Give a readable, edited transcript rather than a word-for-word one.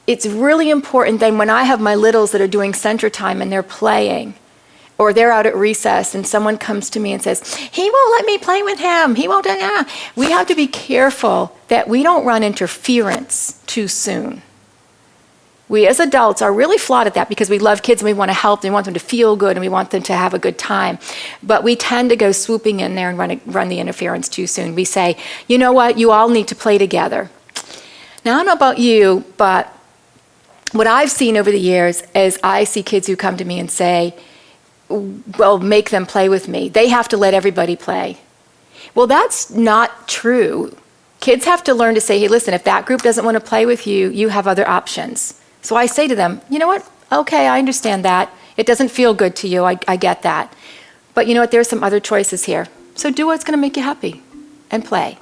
it's really important then when I have my littles that are doing center time and they're playing, or they're out at recess and someone comes to me and says, he won't let me play with him, he won't, we have to be careful that we don't run interference too soon. We as adults are really flawed at that because we love kids and we want to help them, we want them to feel good and we want them to have a good time. But we tend to go swooping in there and run the interference too soon. We say, you know what, you all need to play together. Now I don't know about you, but what I've seen over the years is I see kids who come to me and say, well, make them play with me. They have to let everybody play. Well, that's not true. Kids have to learn to say, hey, listen, if that group doesn't want to play with you, you have other options. So I say to them, you know what? Okay, I understand that. It doesn't feel good to you. I get that. But you know what? There's some other choices here. So do what's going to make you happy and play.